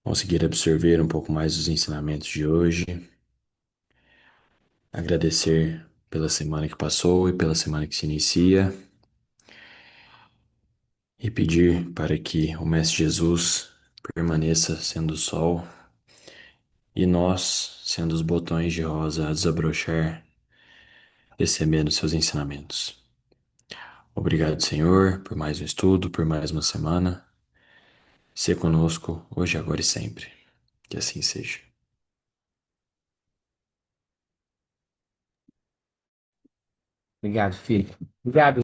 Speaker 10: conseguir absorver um pouco mais dos ensinamentos de hoje, agradecer pela semana que passou e pela semana que se inicia, e pedir para que o Mestre Jesus permaneça sendo o sol e nós sendo os botões de rosa a desabrochar, recebendo seus ensinamentos. Obrigado, Senhor, por mais um estudo, por mais uma semana. Se conosco, hoje, agora e sempre. Que assim seja.
Speaker 2: Obrigado, filho. Obrigado.